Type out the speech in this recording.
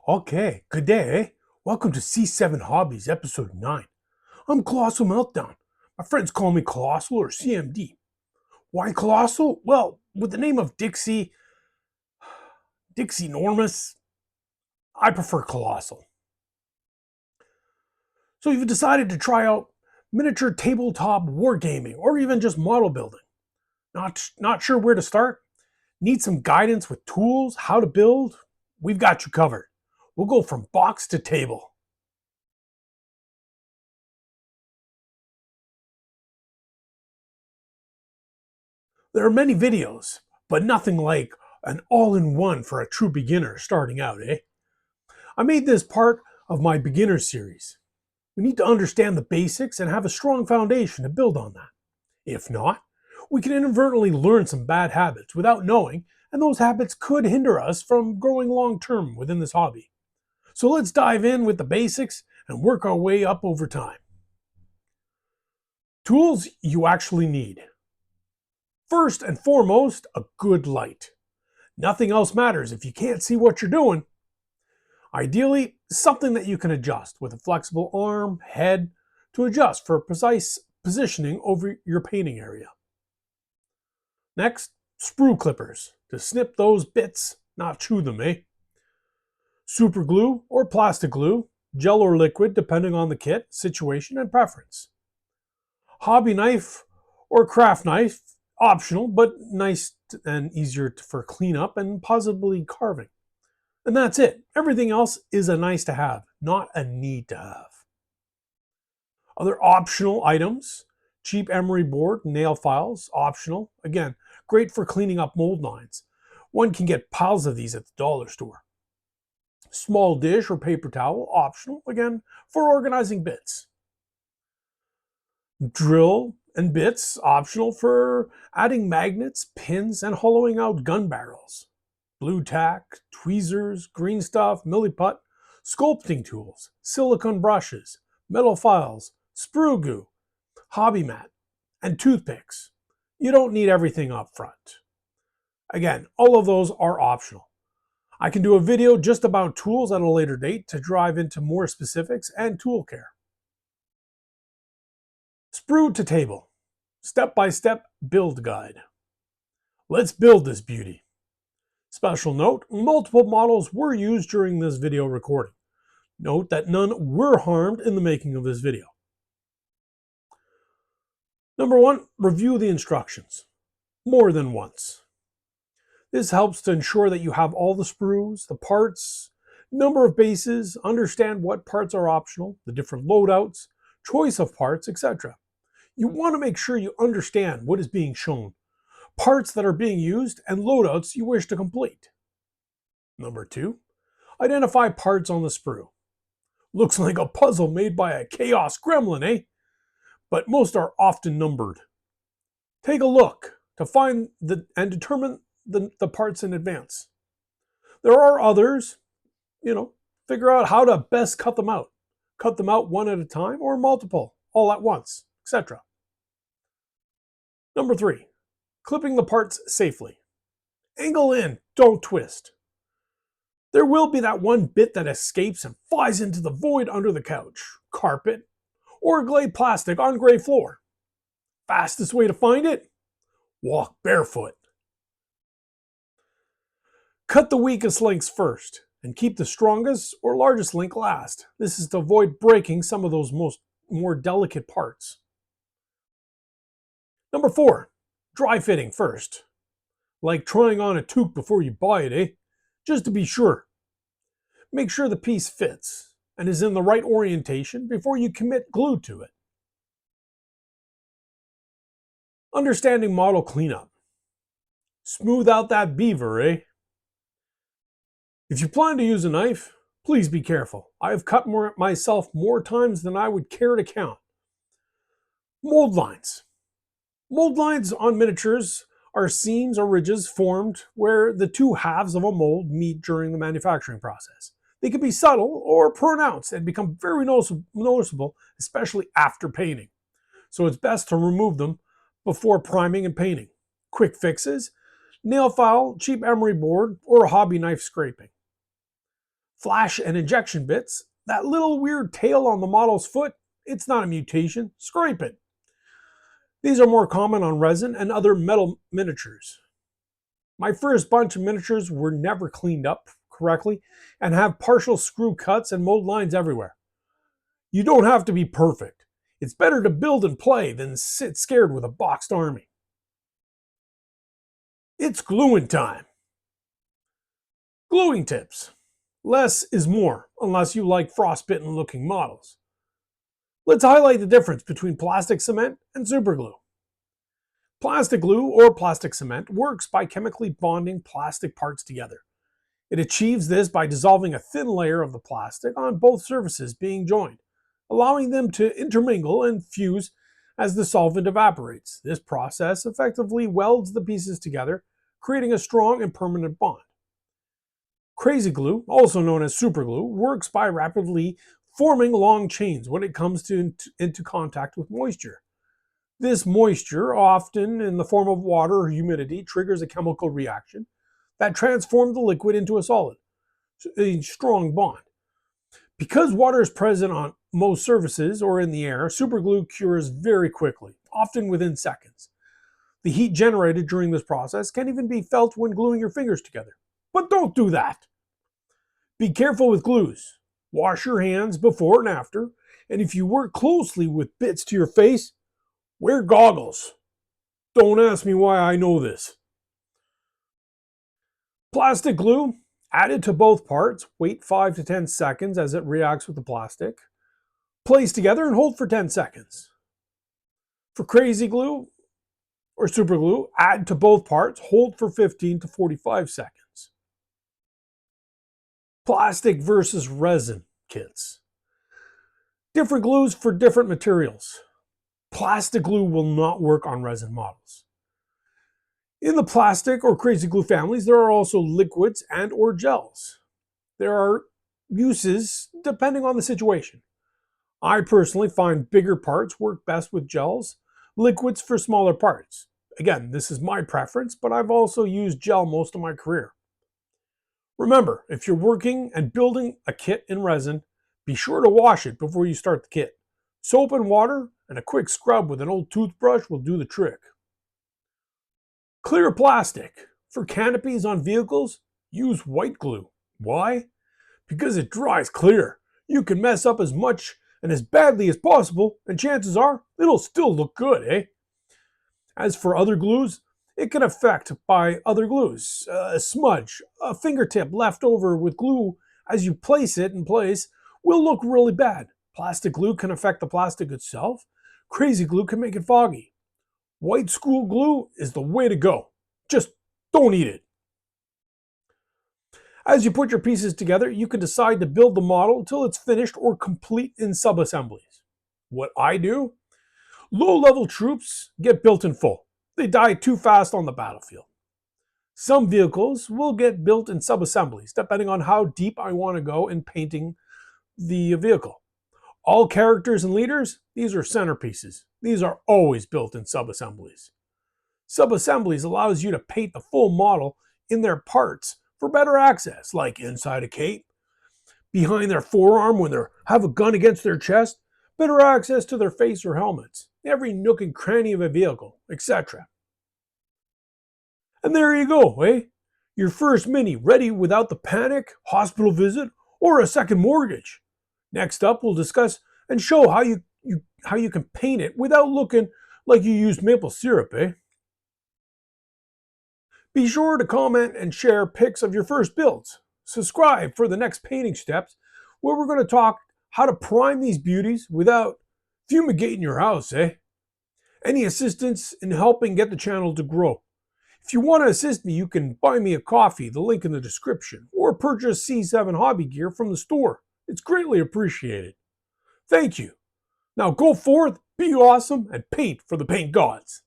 Okay, good day, eh? Welcome to C7 Hobbies, episode 9. I'm Colossal Meltdown. My friends call me Colossal or CMD. Why Colossal? Well, with the name of Dixie Normus, I prefer Colossal. So you've decided to try out miniature tabletop wargaming or even just model building. Not sure where to start? Need some guidance with tools, how to build? We've got you covered. We'll go from box to table. There are many videos, but nothing like an all-in-one for a true beginner starting out, eh? I made this part of my beginner series. We need to understand the basics and have a strong foundation to build on that. If not, we can inadvertently learn some bad habits without knowing, and those habits could hinder us from growing long-term within this hobby. So let's dive in with the basics and work our way up over time. Tools you actually need. First and foremost, a good light. Nothing else matters if you can't see what you're doing. Ideally, something that you can adjust with a flexible arm, head, to adjust for precise positioning over your painting area. Next, sprue clippers, to snip those bits, not chew them, eh? Super glue or plastic glue, gel or liquid depending on the kit, situation, and preference. Hobby knife or craft knife, optional, but nice and easier for cleanup and possibly carving. And that's it. Everything else is a nice to have, not a need to have. Other optional items, cheap emery board, nail files, optional. Again, great for cleaning up mold lines. One can get piles of these at the dollar store. Small dish or paper towel, optional, again, for organizing bits. Drill and bits, optional for adding magnets, pins, and hollowing out gun barrels. Blue tack, tweezers, green stuff, milliput, sculpting tools, silicone brushes, metal files, sprue goo, hobby mat, and toothpicks. You don't need everything up front. Again, all of those are optional. I can do a video just about tools at a later date to dive into more specifics and tool care. Sprue to table. Step-by-step build guide. Let's build this beauty. Special note, multiple models were used during this video recording. Note that none were harmed in the making of this video. Number 1, review the instructions. More than once. This helps to ensure that you have all the sprues, the parts, number of bases, understand what parts are optional, the different loadouts, choice of parts, etc. You want to make sure you understand what is being shown, parts that are being used, and loadouts you wish to complete. Number 2, identify parts on the sprue. Looks like a puzzle made by a chaos gremlin, eh? But most are often numbered. Take a look to find and determine the parts in advance. There are others, figure out how to best cut them out. Cut them out one at a time or multiple, all at once, etc. Number 3, clipping the parts safely. Angle in, don't twist. There will be that one bit that escapes and flies into the void under the couch, carpet, or gray plastic on gray floor. Fastest way to find it? Walk barefoot. Cut the weakest links first and keep the strongest or largest link last. This is to avoid breaking some of those more delicate parts. Number 4, dry fitting first. Like trying on a toque before you buy it, eh? Just to be sure. Make sure the piece fits and is in the right orientation before you commit glue to it. Understanding model cleanup. Smooth out that beaver, eh? If you plan to use a knife, please be careful. I have cut myself more times than I would care to count. Mold lines. Mold lines on miniatures are seams or ridges formed where the two halves of a mold meet during the manufacturing process. They can be subtle or pronounced and become very noticeable, especially after painting. So it's best to remove them before priming and painting. Quick fixes: nail file, cheap emery board, or a hobby knife scraping. Flash and injection bits, that little weird tail on the model's foot, it's not a mutation, scrape it. These are more common on resin and other metal miniatures. My first bunch of miniatures were never cleaned up correctly and have partial screw cuts and mold lines everywhere. You don't have to be perfect. It's better to build and play than sit scared with a boxed army. It's gluing time. Gluing tips. Less is more, unless you like frostbitten looking models. Let's highlight the difference between plastic cement and superglue. Plastic glue or plastic cement works by chemically bonding plastic parts together. It achieves this by dissolving a thin layer of the plastic on both surfaces being joined, allowing them to intermingle and fuse as the solvent evaporates. This process effectively welds the pieces together, creating a strong and permanent bond. Crazy glue, also known as superglue, works by rapidly forming long chains when it comes into contact with moisture. This moisture, often in the form of water or humidity, triggers a chemical reaction that transforms the liquid into a solid, a strong bond. Because water is present on most surfaces or in the air, superglue cures very quickly, often within seconds. The heat generated during this process can even be felt when gluing your fingers together. But don't do that. Be careful with glues. Wash your hands before and after, and if you work closely with bits to your face, wear goggles. Don't ask me why I know this. Plastic glue, added to both parts, wait 5 to 10 seconds as it reacts with the plastic. Place together and hold for 10 seconds. For crazy glue or super glue, add to both parts, hold for 15 to 45 seconds. Plastic versus resin kits. Different glues for different materials. Plastic glue will not work on resin models. In the plastic or crazy glue families, there are also liquids and or gels. There are uses depending on the situation. I personally find bigger parts work best with gels, liquids for smaller parts. Again, this is my preference, but I've also used gel most of my career. Remember, if you're working and building a kit in resin, be sure to wash it before you start the kit. Soap and water and a quick scrub with an old toothbrush will do the trick. Clear plastic. For canopies on vehicles, use white glue. Why? Because it dries clear. You can mess up as much and as badly as possible, and chances are it'll still look good, eh? As for other glues, it can affect by other glues. A smudge, a fingertip left over with glue as you place it in place will look really bad. Plastic glue can affect the plastic itself. Crazy glue can make it foggy. White school glue is the way to go. Just don't eat it. As you put your pieces together, you can decide to build the model until it's finished or complete in sub-assemblies. What I do? Low-level troops get built in full. They die too fast on the battlefield. Some vehicles will get built in sub-assemblies, depending on how deep I want to go in painting the vehicle. All characters and leaders, these are centerpieces. These are always built in sub-assemblies. Sub-assemblies allows you to paint the full model in their parts for better access, like inside a cape, behind their forearm when they have a gun against their chest, better access to their face or helmets, every nook and cranny of a vehicle, etc. And there you go, eh? Your first mini ready without the panic, hospital visit, or a second mortgage. Next up, we'll discuss and show how you can paint it without looking like you used maple syrup, eh? Be sure to comment and share pics of your first builds. Subscribe for the next painting steps, where we're going to talk how to prime these beauties without fumigating your house, eh? Any assistance in helping get the channel to grow. If you want to assist me, you can buy me a coffee, the link in the description, or purchase C7 hobby gear from the store. It's greatly appreciated. Thank you. Now go forth, be awesome, and paint for the paint gods.